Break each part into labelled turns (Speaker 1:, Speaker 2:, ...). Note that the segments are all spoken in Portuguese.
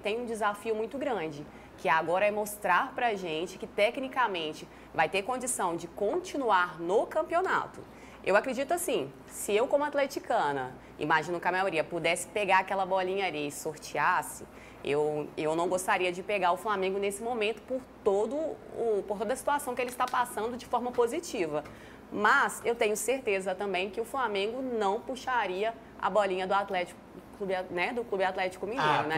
Speaker 1: tem um desafio muito grande, que agora é mostrar pra gente que tecnicamente vai ter condição de continuar no campeonato. Eu acredito assim, se eu como atleticana, imagino que a maioria pudesse pegar aquela bolinha ali e sorteasse, eu não gostaria de pegar o Flamengo nesse momento por toda a situação que ele está passando de forma positiva. Mas eu tenho certeza também que o Flamengo não puxaria a bolinha do Atlético, do Clube Atlético Mineiro, né?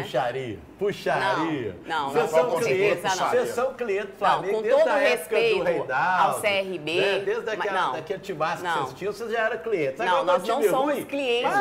Speaker 2: Puxaria.
Speaker 1: Não,
Speaker 2: vocês são clientes,
Speaker 1: não.
Speaker 2: Vocês são clientes do Flamengo
Speaker 1: com
Speaker 2: desde
Speaker 1: todo
Speaker 2: a época
Speaker 1: respeito
Speaker 2: do Reinaldo,
Speaker 1: ao CRB.
Speaker 2: Né? Desde daquele timaço que vocês tinham, vocês já eram clientes.
Speaker 1: Não,
Speaker 2: agora,
Speaker 1: nós não somos clientes,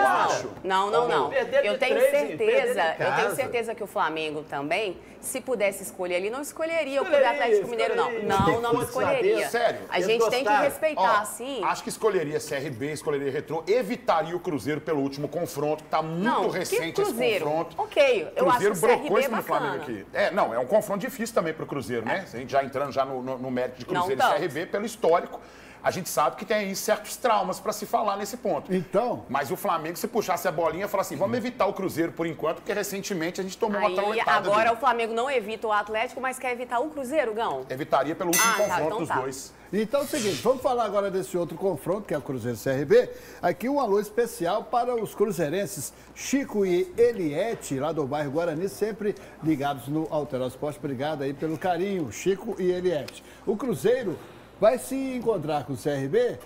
Speaker 1: não. Eu tenho certeza que o Flamengo também, se pudesse escolher, ele não escolheria o Clube Atlético Mineiro, não. Não escolheria.
Speaker 3: Sério?
Speaker 1: A gente tem que respeitar, sim.
Speaker 3: Acho que escolheria CRB, escolheria Retrô, evitaria o Cruzeiro pelo último confronto, que está muito recente esse confronto.
Speaker 1: Ok, eu acho que o CRB é bacana.
Speaker 3: Aqui. É um confronto difícil também para o Cruzeiro, né? A gente já entrando já no mérito de Cruzeiro e CRB, pelo histórico, a gente sabe que tem aí certos traumas para se falar nesse ponto.
Speaker 4: Então...
Speaker 3: Mas o Flamengo, se puxasse a bolinha, falar assim, vamos evitar o Cruzeiro por enquanto, porque recentemente a gente tomou uma trauletada.
Speaker 1: Agora o Flamengo não evita o Atlético, mas quer evitar o Cruzeiro, Gão?
Speaker 3: Evitaria pelo último confronto dos dois.
Speaker 4: Então é o seguinte, vamos falar agora desse outro confronto, que é o Cruzeiro CRB. Aqui um alô especial para os cruzeirenses Chico e Eliette, lá do bairro Guarani, sempre ligados no Alterosa Esporte. Obrigado aí pelo carinho, Chico e Eliette. O Cruzeiro vai se encontrar com o CRB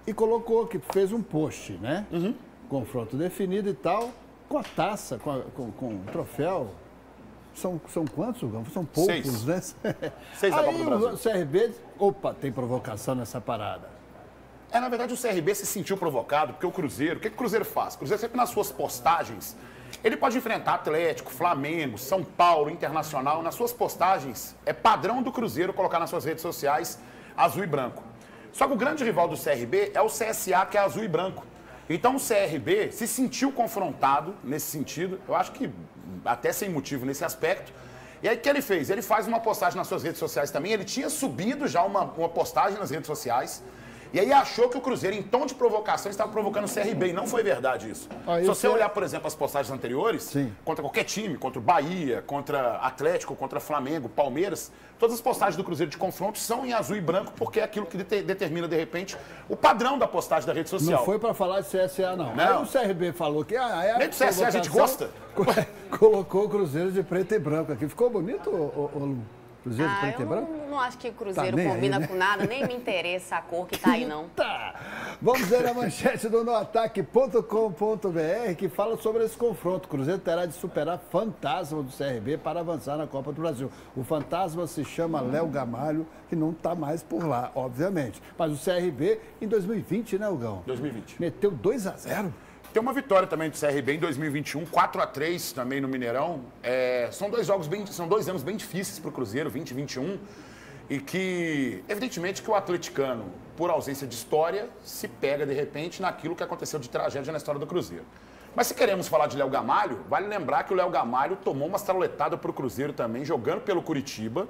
Speaker 4: e colocou que fez um post, né? Confronto definido e tal, com a taça, com o troféu. São quantos, Gão? São poucos, né?
Speaker 3: 6 da Copa do Brasil.
Speaker 4: O CRB, tem provocação nessa parada.
Speaker 3: Na verdade, o CRB se sentiu provocado, porque o Cruzeiro, o que o Cruzeiro faz? O Cruzeiro sempre nas suas postagens, ele pode enfrentar Atlético, Flamengo, São Paulo, Internacional, nas suas postagens, é padrão do Cruzeiro colocar nas suas redes sociais azul e branco. Só que o grande rival do CRB é o CSA, que é azul e branco. Então o CRB se sentiu confrontado nesse sentido, eu acho que até sem motivo nesse aspecto. E aí o que ele fez? Ele faz uma postagem nas suas redes sociais também, ele tinha subido já uma postagem nas redes sociais, e aí achou que o Cruzeiro, em tom de provocação, estava provocando o CRB, e não foi verdade isso. Se você olhar, por exemplo, as postagens anteriores, contra qualquer time, contra o Bahia, contra Atlético, contra Flamengo, Palmeiras, todas as postagens do Cruzeiro de confronto são em azul e branco, porque é aquilo que determina, de repente, o padrão da postagem da rede social.
Speaker 4: Não foi para falar de CSA, não. Aí o CRB falou que...
Speaker 3: Nem do CSA a gente gosta.
Speaker 4: Colocou o Cruzeiro de preto e branco aqui. Ficou bonito, Lu? Cruzeiro de preto e branco?
Speaker 1: Eu não acho que o Cruzeiro combina com nada, nem me interessa a cor que tá aí, não.
Speaker 4: Vamos ver a manchete do noataque.com.br, que fala sobre esse confronto. O Cruzeiro terá de superar Fantasma do CRB para avançar na Copa do Brasil. O Fantasma se chama Léo Gamalho, que não está mais por lá, obviamente. Mas o CRB, em 2020, né, Hugão?
Speaker 3: 2020.
Speaker 4: Meteu 2-0.
Speaker 3: Tem uma vitória também do CRB em 2021, 4-3 também no Mineirão. São 2 anos bem difíceis para o Cruzeiro, 20 e 21, e que, evidentemente, que o atleticano, por ausência de história, se pega, de repente, naquilo que aconteceu de tragédia na história do Cruzeiro. Mas se queremos falar de Léo Gamalho, vale lembrar que o Léo Gamalho tomou uma estralletada para o Cruzeiro também, jogando pelo Curitiba,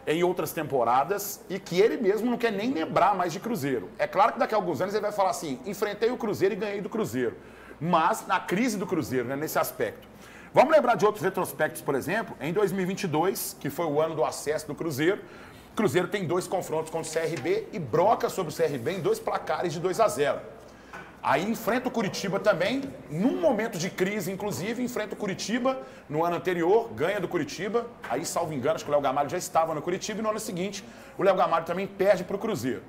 Speaker 3: em outras temporadas, e que ele mesmo não quer nem lembrar mais de Cruzeiro. É claro que daqui a alguns anos ele vai falar assim, enfrentei o Cruzeiro e ganhei do Cruzeiro. Mas na crise do Cruzeiro, né, nesse aspecto. Vamos lembrar de outros retrospectos, por exemplo, em 2022, que foi o ano do acesso do Cruzeiro, o Cruzeiro tem 2 confrontos contra o CRB e broca sobre o CRB em 2 placares de 2-0. Aí enfrenta o Curitiba também, num momento de crise, inclusive, enfrenta o Curitiba no ano anterior, ganha do Curitiba, aí, salvo engano, acho que o Léo Gamalho já estava no Curitiba, e no ano seguinte, o Léo Gamalho também perde para o Cruzeiro.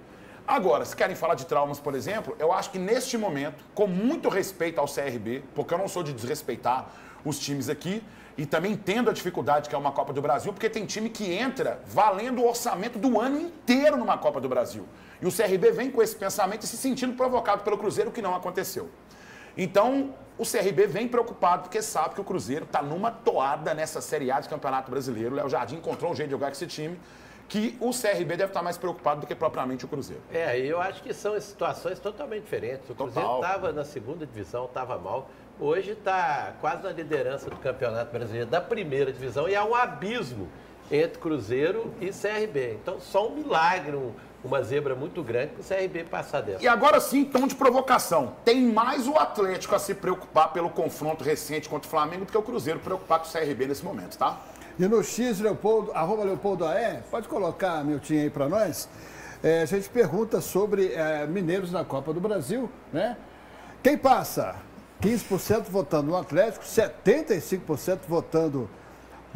Speaker 3: Agora, se querem falar de traumas, por exemplo, eu acho que neste momento, com muito respeito ao CRB, porque eu não sou de desrespeitar os times aqui, e também entendo a dificuldade que é uma Copa do Brasil, porque tem time que entra valendo o orçamento do ano inteiro numa Copa do Brasil. E o CRB vem com esse pensamento e se sentindo provocado pelo Cruzeiro, o que não aconteceu. Então, o CRB vem preocupado, porque sabe que o Cruzeiro está numa toada nessa Série A de Campeonato Brasileiro. O Léo Jardim encontrou um jeito de jogar com esse time, que o CRB deve estar mais preocupado do que propriamente o Cruzeiro.
Speaker 2: Eu acho que são situações totalmente diferentes. O Cruzeiro estava na 2ª divisão, estava mal. Hoje está quase na liderança do Campeonato Brasileiro da 1ª divisão e há um abismo entre Cruzeiro e CRB. Então, só um milagre, uma zebra muito grande para o CRB passar dessa.
Speaker 3: E agora sim, tom de provocação. Tem mais o Atlético a se preocupar pelo confronto recente contra o Flamengo do que o Cruzeiro preocupar com o CRB nesse momento, tá?
Speaker 4: E no X, Leopoldo, @Leopoldo AE, pode colocar, Miltinho, aí para nós. A gente pergunta sobre mineiros na Copa do Brasil, né? Quem passa? 15% votando no Atlético, 75% votando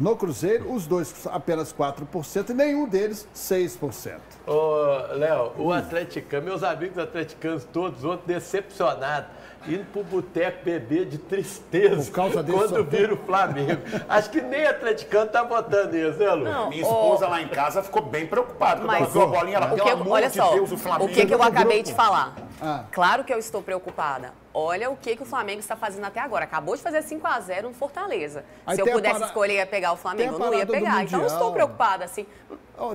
Speaker 4: no Cruzeiro, os dois apenas 4% e nenhum deles 6%.
Speaker 2: Ô, Léo, o atleticano, meus amigos atleticanos todos ontem decepcionados, indo pro boteco beber de tristeza
Speaker 4: por causa desse
Speaker 2: quando vira o Flamengo. Acho que nem atleticano tá votando nisso, né, Lu?
Speaker 1: Não,
Speaker 3: Minha esposa lá em casa ficou bem preocupada quando ela viu a bolinha. Ela, pelo amor
Speaker 1: olha
Speaker 3: de
Speaker 1: só,
Speaker 3: Deus, o Flamengo...
Speaker 1: o que eu acabei de falar?
Speaker 4: Claro
Speaker 1: que eu estou preocupada. Olha o que o Flamengo está fazendo até agora. Acabou de fazer 5-0 no Fortaleza.
Speaker 4: Aí
Speaker 1: se eu pudesse escolher ia pegar o Flamengo, eu não ia pegar. Então eu estou preocupada, assim.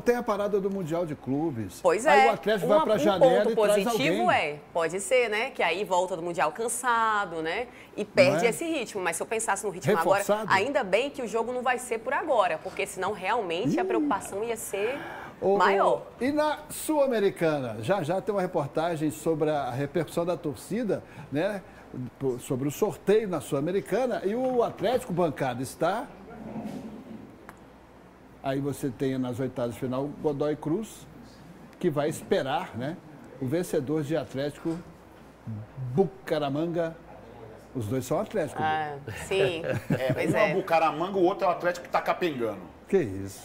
Speaker 4: Tem a parada do Mundial de Clubes.
Speaker 1: Pois é.
Speaker 4: Aí o Atlético vai para a janela e traz alguém.
Speaker 1: Um ponto positivo pode ser, né? Que aí volta do Mundial cansado, né? E perde esse ritmo. Mas se eu pensasse no ritmo
Speaker 4: reforçado
Speaker 1: agora, ainda bem que o jogo não vai ser por agora. Porque senão realmente a preocupação ia ser maior.
Speaker 4: E na Sul-Americana, já tem uma reportagem sobre a repercussão da torcida, né? Sobre o sorteio na Sul-Americana. E o Atlético bancado está... Aí você tem nas oitavas de final Godoy Cruz, que vai esperar, né, o vencedor de Atlético Bucaramanga. Os dois são Atlético.
Speaker 1: Sim.
Speaker 3: Um é o Bucaramanga, o outro é o Atlético que está capengando.
Speaker 4: Que isso.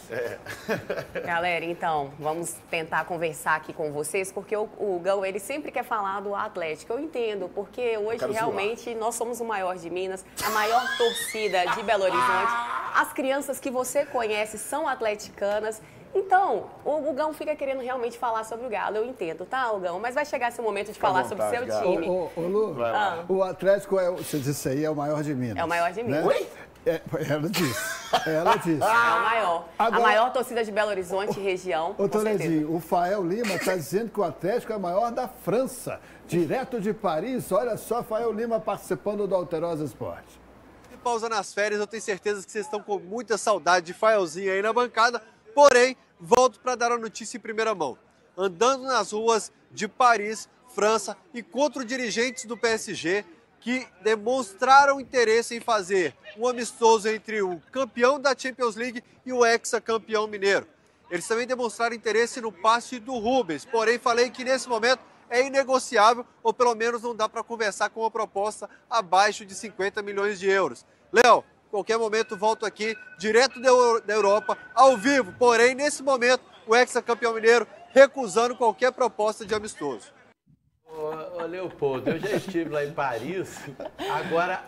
Speaker 1: Galera, então, vamos tentar conversar aqui com vocês, porque o Gão, ele sempre quer falar do Atlético. Eu entendo, porque hoje realmente nós somos o maior de Minas, a maior torcida de Belo Horizonte. As crianças que você conhece são atleticanas. Então, o Gão fica querendo realmente falar sobre o Galo. Eu entendo, tá, Gão? Mas vai chegar esse momento de falar sobre o seu time.
Speaker 4: Lu, o Atlético, você disse aí, é o maior de Minas.
Speaker 1: É o maior de Minas.
Speaker 4: Né? Oi? Ela disse. É o maior.
Speaker 1: Agora, a maior torcida de Belo Horizonte e região.
Speaker 4: Ô, Toledinho, o Fael Lima está dizendo que o Atlético é o maior da França. Direto de Paris, olha só, Fael Lima participando do Alterosa Esporte.
Speaker 5: De pausa nas férias, eu tenho certeza que vocês estão com muita saudade de Faelzinho aí na bancada. Porém, volto para dar a notícia em primeira mão. Andando nas ruas de Paris, França, encontro dirigentes do PSG que demonstraram interesse em fazer um amistoso entre o campeão da Champions League e o ex-campeão mineiro. Eles também demonstraram interesse no passe do Rubens, porém falei que nesse momento é inegociável ou pelo menos não dá para conversar com uma proposta abaixo de 50 milhões de euros. Léo, qualquer momento volto aqui, direto da Europa, ao vivo, porém nesse momento o ex-campeão mineiro recusando qualquer proposta de amistoso.
Speaker 2: Ô, Leopoldo, eu já estive lá em Paris. Agora,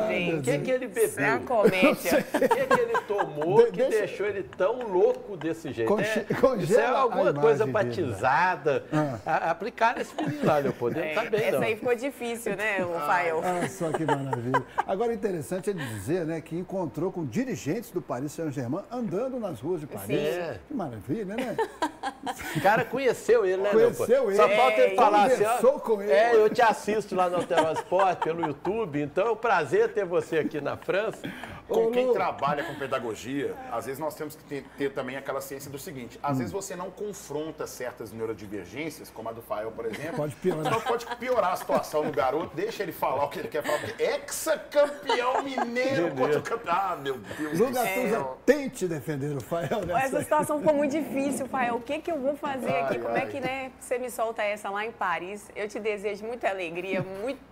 Speaker 1: gente,
Speaker 2: o que ele bebeu?
Speaker 1: Isso é uma comédia.
Speaker 2: O que ele tomou que deixou ele tão louco desse jeito? Isso é alguma coisa batizada. Aplicar esse menino lá, Leopoldo. Ele tá bem,
Speaker 1: essa aí ficou difícil, né, o Fael?
Speaker 4: Olha só que maravilha. Agora, interessante é dizer, né, que encontrou com dirigentes do Paris Saint-Germain andando nas ruas de Paris. Que maravilha, né?
Speaker 2: O cara conheceu ele, né,
Speaker 4: Conheceu ele.
Speaker 2: Só falta ele falar assim, ó.
Speaker 4: Com ele.
Speaker 2: Eu te assisto lá no Alterosa Esporte pelo YouTube, então é um prazer ter você aqui na França.
Speaker 3: Com quem trabalha com pedagogia, às vezes nós temos que ter também aquela ciência do seguinte, às vezes você não confronta certas neurodivergências, como a do Fael, por exemplo,
Speaker 4: pode piorar.
Speaker 3: Senão pode piorar a situação do garoto, deixa ele falar o que ele quer falar, porque ex-campeão mineiro contra o campeão. Ah, meu Deus do céu.
Speaker 4: Tente defender o Fael nessa.
Speaker 1: Essa situação ficou muito difícil, Fael. O que eu vou fazer aqui? Como é que, né, você me solta essa lá em Paris? Eu te desejo muita alegria,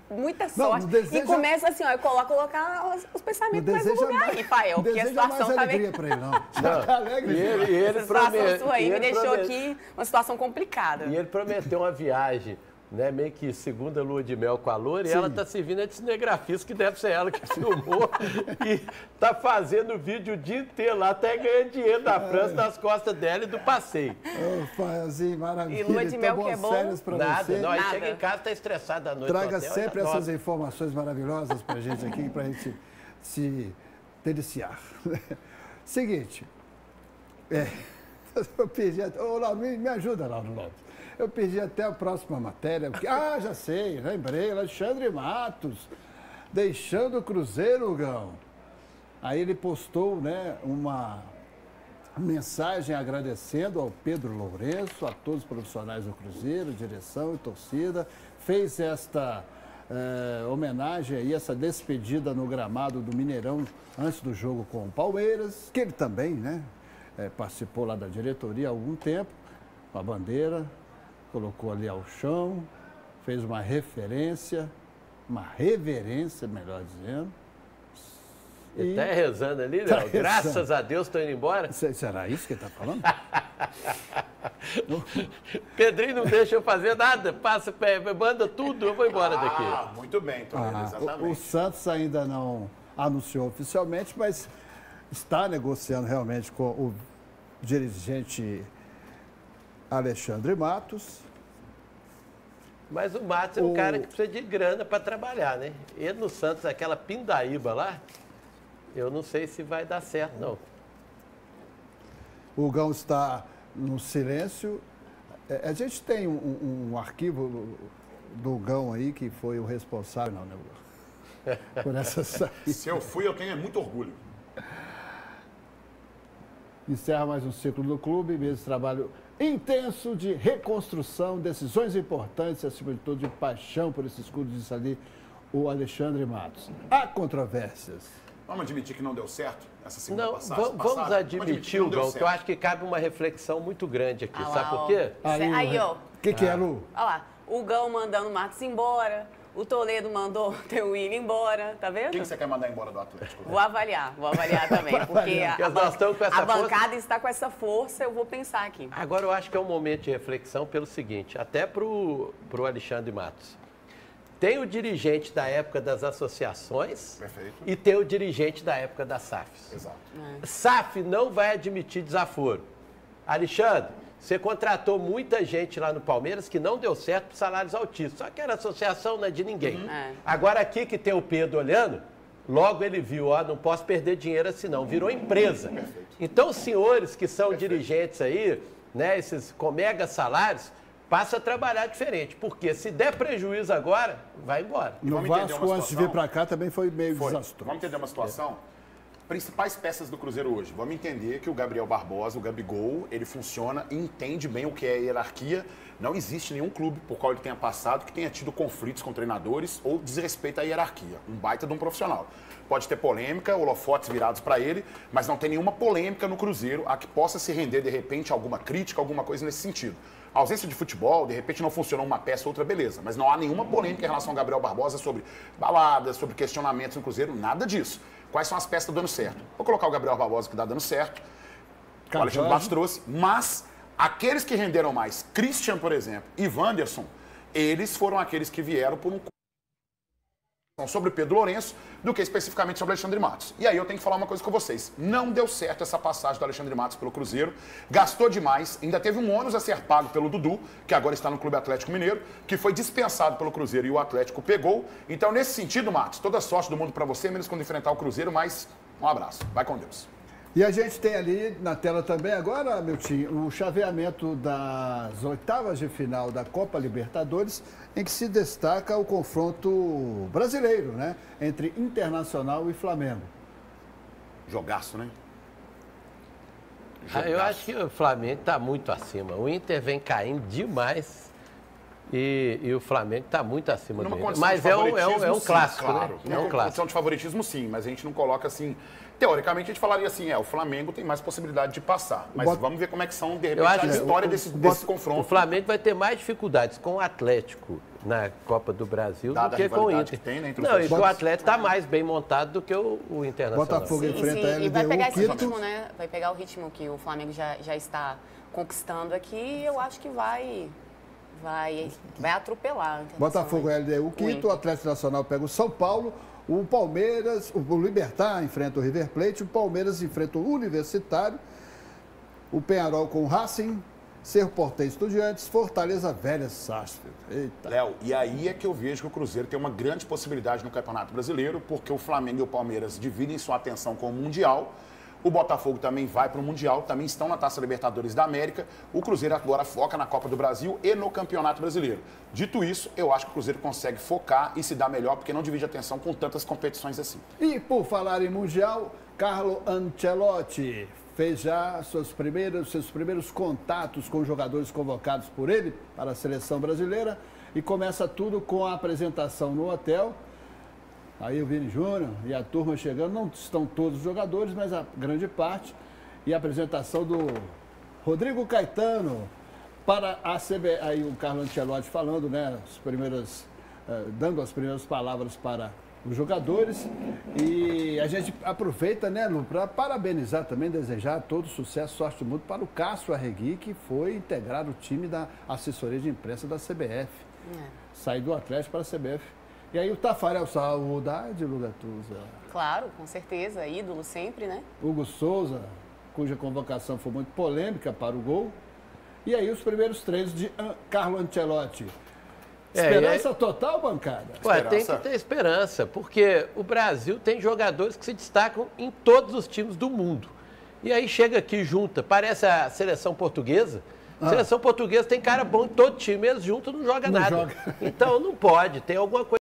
Speaker 1: muita sorte. E começa assim, ó, colocar os pensamentos mais no lugar aí, Fael, porque a situação tá
Speaker 4: meio... pra ele, não. Tá alegre.
Speaker 1: Essa situação sua aí me deixou aqui uma situação complicada.
Speaker 2: E ele prometeu uma viagem, né, meio que segunda lua de mel com a Loura, e ela tá servindo a cinegrafista, que deve ser ela que filmou, e tá fazendo vídeo o dia inteiro lá, até ganhando dinheiro da França nas costas dela e do passeio.
Speaker 4: Ô, Faelzinho, maravilha.
Speaker 1: E lua de mel que é bom?
Speaker 2: Nada, não, aí chega em casa, tá estressado à noite.
Speaker 4: Traga sempre essas informações maravilhosas pra gente aqui, pra gente se deliciar. Seguinte, eu pedi... Ô, Lauro, me ajuda, Lauro Lopes. Eu perdi até a próxima matéria. Porque, já sei, lembrei. Alexandre Matos, deixando o Cruzeiro, Gão. Aí ele postou, né, uma mensagem agradecendo ao Pedro Lourenço, a todos os profissionais do Cruzeiro, direção e torcida. Fez esta homenagem aí, essa despedida no gramado do Mineirão antes do jogo com o Palmeiras, que ele também, né, participou lá da diretoria há algum tempo, com a bandeira, colocou ali ao chão, fez uma reverência, melhor dizendo.
Speaker 2: Ele está rezando ali, Léo. Graças a Deus estou indo embora.
Speaker 4: Será isso que ele está falando?
Speaker 2: Pedrinho não deixa eu fazer nada, passa, manda tudo, eu vou embora daqui.
Speaker 3: Muito bem, Toledo, exatamente.
Speaker 4: O Santos ainda não anunciou oficialmente, mas está negociando realmente com o dirigente Alexandre Matos.
Speaker 2: Mas o Matos é um cara que precisa de grana para trabalhar, né? Ele no Santos, aquela pindaíba lá, eu não sei se vai dar certo, não.
Speaker 4: O Gão está no silêncio. A gente tem um arquivo do Gão aí, que foi o responsável, não, né, por essa saída.
Speaker 3: Se eu fui, eu tenho muito orgulho.
Speaker 4: Encerra mais um ciclo do clube, mês de trabalho intenso de reconstrução, decisões importantes, acima de tudo, de paixão por esses clubes, disse ali o Alexandre Matos. Há controvérsias.
Speaker 3: Vamos admitir que não deu certo essa segunda passagem?
Speaker 2: Vamos admitir, Gão, que eu acho que cabe uma reflexão muito grande aqui. Sabe por quê?
Speaker 1: Aí, ó.
Speaker 4: O que é, Lu?
Speaker 1: Olha lá, o Gão mandando o Matos embora, o Toledo mandou o Willian embora, tá vendo?
Speaker 3: Quem você quer mandar embora do Atlético?
Speaker 1: Vou avaliar também, porque a bancada está com essa força, eu vou pensar aqui.
Speaker 2: Agora eu acho que é um momento de reflexão pelo seguinte, até pro Alexandre Matos. Tem o dirigente da época das associações.
Speaker 3: Perfeito.
Speaker 2: E tem o dirigente da época das SAFs.
Speaker 3: Exato.
Speaker 2: SAF não vai admitir desaforo. Alexandre, você contratou muita gente lá no Palmeiras que não deu certo por salários altíssimos. Só que era associação, não é de ninguém. Agora aqui que tem o Pedro olhando, logo ele viu, ó, não posso perder dinheiro assim não, virou empresa. Perfeito. Então os senhores que são dirigentes aí, né, esses com mega salários, passa a trabalhar diferente, porque se der prejuízo agora, vai embora.
Speaker 4: No Vasco, antes de vir para cá, também foi meio desastroso.
Speaker 3: Vamos entender uma situação? Principais peças do Cruzeiro hoje. Vamos entender que o Gabriel Barbosa, o Gabigol, ele funciona e entende bem o que é hierarquia. Não existe nenhum clube por qual ele tenha passado que tenha tido conflitos com treinadores ou desrespeito à hierarquia. Um baita de um profissional. Pode ter polêmica, holofotes virados para ele, mas não tem nenhuma polêmica no Cruzeiro a que possa se render, de repente, alguma crítica, alguma coisa nesse sentido. A ausência de futebol, de repente não funcionou uma peça ou outra, beleza. Mas não há nenhuma polêmica em relação ao Gabriel Barbosa sobre baladas, sobre questionamentos no Cruzeiro, nada disso. Quais são as peças que estão dando certo? Vou colocar o Gabriel Barbosa que está dando certo, o Alexandre Matos trouxe, mas aqueles que renderam mais, Christian, por exemplo, e Wanderson, eles foram aqueles que vieram por um sobre o Pedro Lourenço do que especificamente sobre o Alexandre Matos. E aí eu tenho que falar uma coisa com vocês. Não deu certo essa passagem do Alexandre Matos pelo Cruzeiro. Gastou demais. Ainda teve um ônus a ser pago pelo Dudu, que agora está no Clube Atlético Mineiro, que foi dispensado pelo Cruzeiro e o Atlético pegou. Então, nesse sentido, Matos, toda a sorte do mundo para você, menos quando enfrentar o Cruzeiro, mas um abraço. Vai com Deus.
Speaker 4: E a gente tem ali na tela também agora, Milton, o chaveamento das oitavas de final da Copa Libertadores, em que se destaca o confronto brasileiro, né? Entre Internacional e Flamengo.
Speaker 3: Jogaço, né?
Speaker 2: Eu acho que o Flamengo está muito acima. O Inter vem caindo demais e o Flamengo está muito acima dele. Mas é um clássico, sim, claro, né? É um clássico.
Speaker 3: Condição de favoritismo, sim, mas a gente não coloca assim... Teoricamente, a gente falaria assim, o Flamengo tem mais possibilidade de passar. Mas vamos ver como é que são, de repente, a história desse confronto.
Speaker 2: O Flamengo vai ter mais dificuldades com o Atlético na Copa do Brasil do que com o Inter.
Speaker 3: Que tem, né,
Speaker 2: não, e o Atlético está mais bem montado do que o Internacional.
Speaker 4: Botafogo enfrenta a LDU.
Speaker 1: E vai pegar esse ritmo, né? Vai pegar o ritmo que o Flamengo já está conquistando aqui e eu acho que vai atropelar.
Speaker 4: Botafogo é LDU, Quito, o Atlético Nacional pega o São Paulo. O Palmeiras, o Libertad enfrenta o River Plate, o Palmeiras enfrenta o Universitário, o Peñarol com o Racing, Cerro Porteño Estudiantes, Fortaleza Velha Sarsfield. Eita.
Speaker 3: Léo, e aí é que eu vejo que o Cruzeiro tem uma grande possibilidade no Campeonato Brasileiro, porque o Flamengo e o Palmeiras dividem sua atenção com o Mundial. O Botafogo também vai para o Mundial, também estão na Taça Libertadores da América. O Cruzeiro agora foca na Copa do Brasil e no Campeonato Brasileiro. Dito isso, eu acho que o Cruzeiro consegue focar e se dar melhor, porque não divide a atenção com tantas competições assim.
Speaker 4: E por falar em Mundial, Carlo Ancelotti fez já seus primeiros contatos com jogadores convocados por ele para a seleção brasileira e começa tudo com a apresentação no hotel. Aí o Vini Júnior e a turma chegando, não estão todos os jogadores, mas a grande parte, e a apresentação do Rodrigo Caetano para a CBF. Aí o Carlo Ancelotti falando, né, dando as primeiras palavras para os jogadores, e a gente aproveita, né, Lu, para parabenizar também, desejar todo sucesso, sorte do mundo para o Cássio Arregui, que foi integrar o time da assessoria de imprensa da CBF. Sair do Atlético para a CBF. E aí o Tafarel, saudade, Lu Gattuso.
Speaker 1: Claro, com certeza, ídolo sempre, né?
Speaker 4: Hugo Souza, cuja convocação foi muito polêmica para o gol. E aí os primeiros treinos de Carlo Ancelotti. Esperança total, bancada?
Speaker 2: Ué, tem que ter esperança, porque o Brasil tem jogadores que se destacam em todos os times do mundo. E aí chega aqui, junta, parece a seleção portuguesa. A seleção portuguesa tem cara bom em todo time, eles juntos não jogam nada. Então não pode, tem alguma coisa.